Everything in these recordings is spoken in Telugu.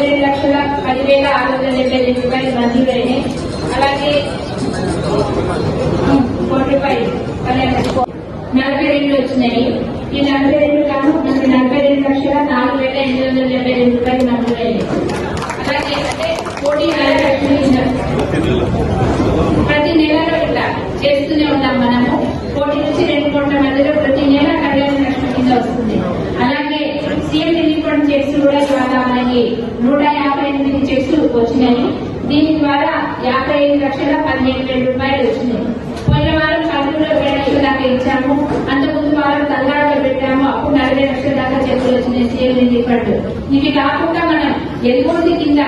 42,10,672 రూపాయలు మంజూరైనాయి. అలాగే 42 వచ్చినాయి. ఈ 42 కాను మనకి 42,04,872 రూపాయలు మంజూరైనాయి. అలాగే అంటే కోటి 40 లక్షలు ఇచ్చారు. ప్రతి నెలలో ఇట్లా చేస్తూనే ఉన్నాం మనము. 1 నుంచి 2 కోట్ల మధ్యలో ప్రతి నెల కళ్యాణ లక్ష్మి కింద వస్తుంది. అలాగే సీఎం రిలీఫ్ ఫండ్ చెక్స్ కూడా ఇవాళ మనకి 158 చెక్స్ వచ్చినాయి. దీని ద్వారా 55,17,000 రూపాయలు వచ్చినాయి. పోయిన వారం కర్నూలులో 20 లక్షల దాకా ఇచ్చాము. అంతకుముందు వారం తల్లాడలో పెట్టాము. అప్పుడు 40 లక్షల దాకా చెక్కులు వచ్చినాయి సీఎం రిలీఫ్ ఫండ్. ఇవి కాకుండా మనం ఎల్ఓసి కింద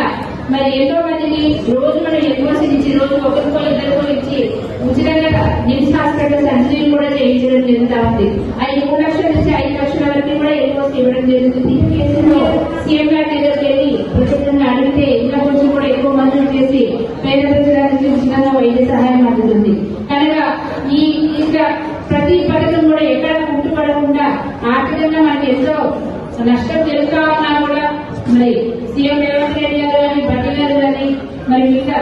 మరి ఎంతో మందికి రోజు మనం ఎల్ఓసి ఇచ్చి రోజు ఒకరికో ఇద్దరికో ఇచ్చి ఉచితంగా నిమ్స్ హాస్పిటల్ సర్జరీలు కూడా చేయించడం జరుగుతూ ఉంది. 3 లక్షల నుంచి 5 లక్షల వరకు కూడా ఎల్ఓసి ఇవ్వడం జరుగుతుంది. ఈ కేసులో సీఎం గారి దగ్గరికి వెళ్ళి ప్రత్యేకంగా అడిగితే ఇంకా కొంచెం కూడా ఎక్కువ మంజూరు చేసి పేద ప్రజలకు ఉచితంగా వైద్య సహాయం అందుతుంది. కనుక ఈ ప్రతి పథకం కూడా ఎక్కడ కుంటుపడకుండా ఆర్థికంగా మనకి ఎంతో నష్టం జరుగుతా ఉన్నా కూడా మరి సీఎం రేవంత్ రెడ్డి గారు కానీ బట్టి గారు కానీ మరి మిగతా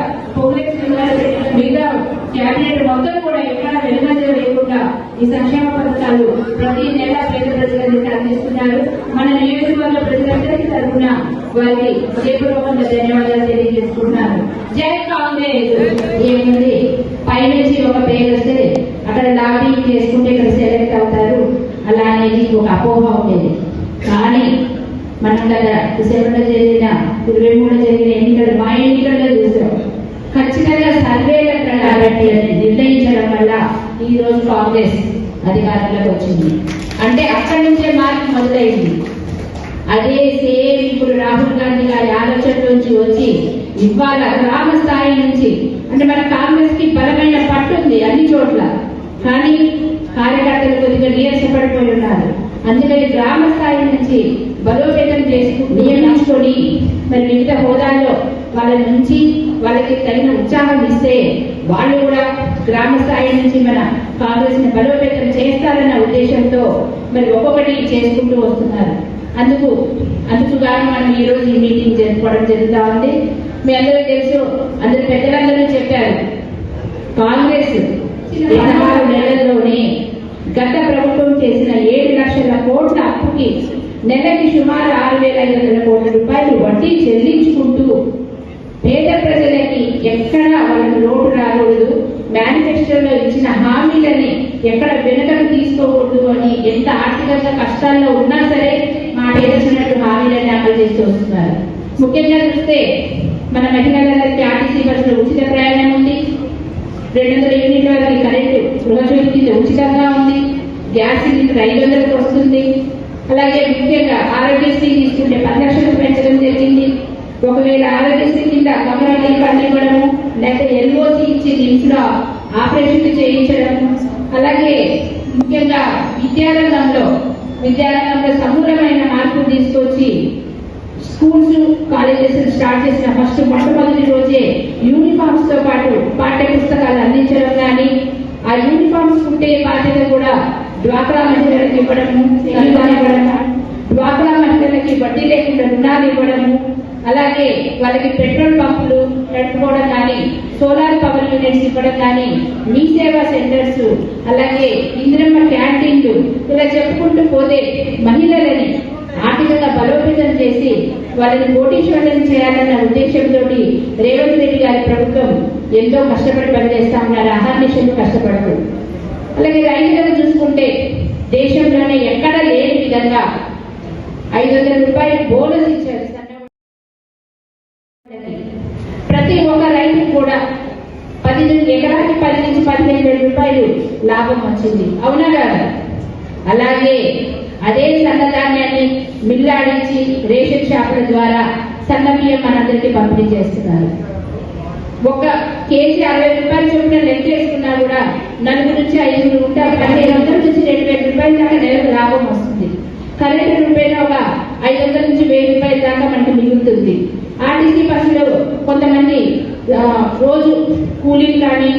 మిగతా క్యాబినెట్ మొత్తం కూడా ఎక్కడ వెనుకంజ వేయకుండా ఈ సంక్షేమ పథకాలు ప్రతి నెల పేద ప్రజలందరికీ అందిస్తున్నారు. మన నియోజకవర్గ ప్రజలందరికీ తరఫున వారికి హృదయపూర్వకంగా ధన్యవాదాలు తెలియజేసుకుంటున్నారు. జై కాంగ్రెస్. ఏముంది పైనుంచి ఒక పేరు వస్తే అక్కడ లాబీ చేసుకుంటే ఇక్కడ సెలెక్ట్ అవుతారు అలా అనేది ఒక అపోహ ఉండేది. కానీ మనం కదా డిసెంబర్లో జరిగిన 23 జరిగిన ఎన్నికలు మా ఎన్నికల్లో చూసాం. ఖచ్చితంగా సర్వేల కాబట్టి అని నిర్ణయించడం వల్ల ఈ రోజు కాంగ్రెస్ అధికారంలోకి వచ్చింది. అంటే అక్కడి నుంచే మార్పు మొదలైంది. అదే సేమ్ ఇప్పుడు రాహుల్ గాంధీ గారి ఆలోచనలోంచి వచ్చి ఇవాళ గ్రామ స్థాయి నుంచి అంటే మన కాంగ్రెస్ కి బలమైన పట్టుంది అన్ని చోట్ల. కానీ కార్యకర్తలు కొద్దిగా నీరసపడిపోయి ఉన్నారు. అందుకని గ్రామ స్థాయి నుంచి బలోపేతం నియమించుకొని మరి వివిధ హోదాల్లో వాళ్ళ నుంచి వాళ్ళకి తగిన ఉత్సాహం ఇస్తే వాళ్ళు కూడా గ్రామ స్థాయి నుంచి మన కాంగ్రెస్ ని బలోపేతం చేస్తారన్న ఉద్దేశంతో మరి ఒక్కొక్కటి చేసుకుంటూ వస్తున్నారు. అందుకు గాను మనం ఈ రోజు ఈ మీటింగ్ జరుపుకోవడం జరుగుతూ ఉంది. మీ అందరూ తెలుసు, అందరు పెద్దలందరూ చెప్పారు, కాంగ్రెస్ 16 నెలల్లోనే గత ప్రభుత్వం చేసిన 7 లక్షల కోట్ల అప్పుకి నెలకి సుమారు 6,500 కోట్ల రూపాయలు వడ్డీ చెల్లించుకుంటూ పేద ప్రజలకి ఎక్కడా వాళ్ళకి లోటు రాకూడదు, మేనిఫెస్టోలో ఇచ్చిన హామీలని ఎక్కడ వెనుకకు తీసుకోకూడదు అని ఎంత ఆర్థికంగా కష్టాల్లో ఉన్నా సరే మాట ఇచ్చినట్టు హామీలని అమలు చేస్తూ వస్తున్నారు. ముఖ్యంగా చూస్తే మన మహిళలందరికీ ఆర్టీసీ బస్సులో ఉచిత ప్రయాణం ఉంది. 200 యూనిట్ల వరకు కరెంటు గృహజ్యోతి కింద ఉచితంగా ఉంది. గ్యాస్ సిలిండర్ 500కు వస్తుంది. అలాగే ముఖ్యంగా ఆరోగ్యశ్రీ తీసుకుంటే 10 లక్షలు పెంచడం జరిగింది. ఒకవేళ ఆరోగ్యశ్రీ కింద కమరాన్ని పండివ్వడము లేకపోతే ఎల్ఓసి ఇచ్చి నిమ్స్లో ఆపరేషన్లు చేయించడం. అలాగే ముఖ్యంగా విద్యారంగంలో సమూలమైన మార్పులు తీసుకొచ్చి స్కూల్స్ కాలేజెస్ స్టార్ట్ చేసిన మొట్టమొదటి రోజే యూనిఫామ్స్ తో పాటు పాఠ్య పుస్తకాలు అందించడం కానీ ఆ యూనిఫామ్స్ కుట్టే బాధ్యత కూడా డ్వాక్రా మహిళలకు ఇవ్వడము, డ్వాక్రా మహిళలకి వడ్డీ లేకుండా రుణాలు ఇవ్వడము, అలాగే వాళ్ళకి పెట్రోల్ పంపులు నడుపుకోవడం కానీ సోలార్ పవర్ యూనిట్స్ ఇవ్వడం కానీ మీ సేవా సెంటర్స్ అలాగే ఇందిరమ్మ క్యాంటీన్లు ఇలా చెప్పుకుంటూ పోతే మహిళలని ఆర్థికంగా బలోపేతం చేసి వాళ్ళని కోటీశ్వరులను చేయాలన్న ఉద్దేశంతో రేవంత్ రెడ్డి గారి ప్రభుత్వం ఎంతో కష్టపడి పనిచేస్తా ఉన్నారు. అహర్నిశలు కష్టపడుతూ. అలాగే రైతులను చూసుకుంటే దేశంలోనే ఎక్కడ లేని విధంగా 500 రూపాయలు బోనస్ ఇచ్చారు. ప్రతి ఒక్క రైతు కూడా ఎకరానికి 10 నుంచి 15,000 రూపాయలు లాభం వచ్చింది. అవునా కదా? అలాగే అదే సన్నధాన్యాన్ని మిల్లాడించి రేషన్ షాపుల ద్వారా సన్న బియ్యం మనందరికీ పంపిణీ చేస్తున్నారు. 1 కేజీ 60 రూపాయలు చొప్పున లెక్క వేసుకున్నా కూడా 4 నుంచి 5 ఉంటారు. 1,500 నుంచి 2,000 రూపాయల దాకా నెలకు లాభం వస్తుంది. కరెంటు రూపాయలు ఒక 500 నుంచి 1,000 రూపాయల దాకా మనకి మిగులుతుంది. ఆర్టీసీ బస్సులో కొంతమంది రోజు కూలీలు కానీ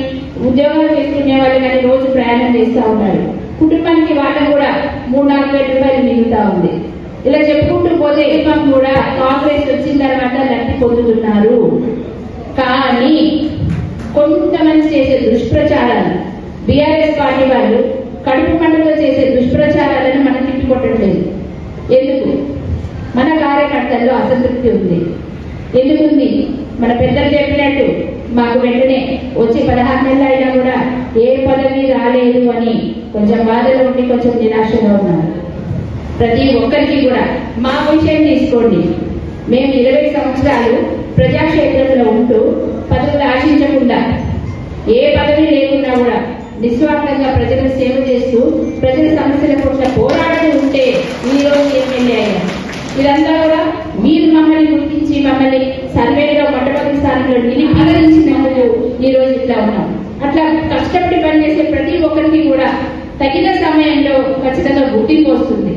ఉద్యోగాలు చేసుకునే వాళ్ళు కానీ రోజు ప్రయాణం చేస్తూ ఉన్నారు. కుటుంబానికి వాళ్ళకు కూడా 3-4 వేల రూపాయలు మిగులుతా ఉంది. ఇలా చెప్పుకుంటూ పోతే కూడా కాంగ్రెస్ వచ్చిన తర్వాత ఎందుకుంది? మన పెద్దలు చెప్పినట్టు మాకు వెంటనే వచ్చి 16 నెలలు అయినా కూడా ఏ పదవి రాలేదు అని కొంచెం బాధలో ఉండి కొంచెం నిరాశగా ఉన్నారు. ప్రతి ఒక్కరికి కూడా మా విషయం తీసుకోండి. మేము 20 సంవత్సరాలు ప్రజాక్షేత్రంలో ఉంటూ పదవులు ఆశించకుండా ఏ పదవి లేకున్నా కూడా నిస్వార్థంగా ప్రజలకు సేవ చేస్తూ ప్రజల సమస్యల కోసం పోరాడుతూ ఉంటే ఈ రోజు ఎమ్మెల్యే అయ్యారు. ఇదంతా కూడా మీరు మమ్మల్ని గుర్తించి మమ్మల్ని సర్వేలో మొట్టమొదటి స్థానంలో నిలిపినందుకు ఈ రోజు ఇట్లా ఉన్నాం. అట్లా కష్టపడి పనిచేసే ప్రతి ఒక్కరికి కూడా తగిన సమయంలో ఖచ్చితంగా గుర్తింపు వస్తుంది.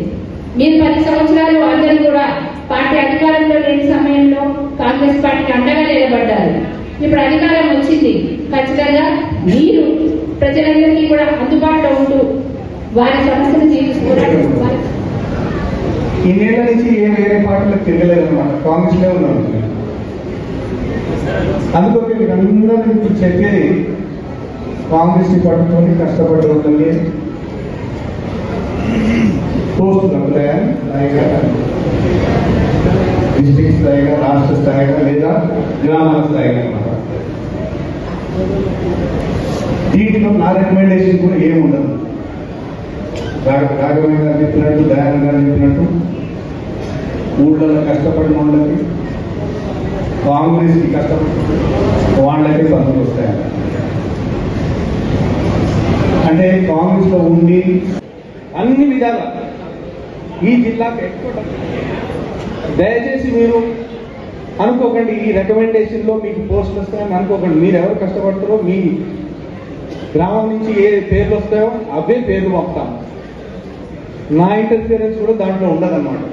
మీరు 10 సంవత్సరాలు అందరూ కూడా పార్టీ అధికారంలో లేని సమయంలో కాంగ్రెస్ పార్టీకి అండగా నిలబడ్డారు. ఇప్పుడు అధికారం వచ్చింది, ఖచ్చితంగా మీరు ప్రజలందరికీ కూడా అందుబాటులో ఉంటూ వారి సమస్యలు తీర్చుకోవడం. ఇన్నేళ్ల నుంచి ఏ వేరే పార్టీలకు తిరగలేదు అనమాట, కాంగ్రెస్ లో ఉన్నాను. అందుకోసం మీకు అందరూ ఇప్పుడు చెప్పేది కాంగ్రెస్ ని పట్టుకొని కష్టపడే వాళ్ళని పోస్టులు స్థాయిగా, డిస్ట్రిక్ట్ స్థాయిగా, రాష్ట్ర స్థాయిగా లేదా గ్రామాల స్థాయిగా అనమాట. దీంట్లో నా రికమెండేషన్ కూడా ఏముండదు. రాఘవేంద్ర గారు చెప్పినట్టు, దయానంద గారు చెప్పినట్టు ఊళ్ళలో కష్టపడిన వాళ్ళకి, కాంగ్రెస్ కి కష్టపడి వాళ్ళకి పనులు వస్తాయి. అంటే కాంగ్రెస్ లో ఉండి అన్ని విధాల ఈ జిల్లాకు ఎక్కువ దయచేసి మీరు అనుకోకండి ఈ రికమెండేషన్ లో మీకు పోస్టులు వస్తాయని అనుకోకండి. మీరు ఎవరు కష్టపడతారో మీ గ్రామం నుంచి ఏ పేర్లు వస్తాయో అవే పేర్లు పంపుతాం. నా ఇంటర్ఫియరెన్స్ కూడా దాంట్లో ఉండదన్నమాట.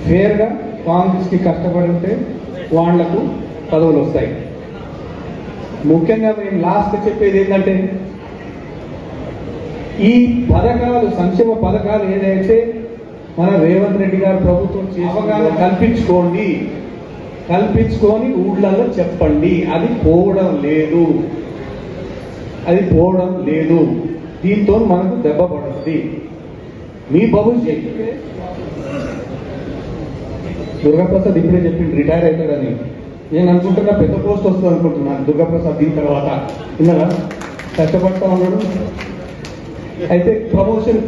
ఫేర్గా కాంగ్రెస్ కి కష్టపడి ఉంటే వాళ్లకు పదవులు వస్తాయి. ముఖ్యంగా మేము లాస్ట్ చెప్పేది ఏంటంటే ఈ పథకాలు, సంక్షేమ పథకాలు ఏదైతే మన రేవంత్ రెడ్డి గారు ప్రభుత్వం అవగాహన కల్పించుకొని ఊళ్ళల్లో చెప్పండి. అది పోవడం లేదు. దీంతో మనకు దెబ్బ పడుతుంది. మీ భవిష్యత్తు దుర్గాప్రసాద్ ఇప్పుడే చెప్పింది రిటైర్ అవుతాడని. నేను అనుకుంటున్నా పెద్ద పోస్ట్ వస్తుంది అనుకుంటున్నాను దుర్గాప్రసాద్ దీని తర్వాత. విన్నారా? కష్టపడతా ఉన్నాడు. అయితే ప్రమోషన్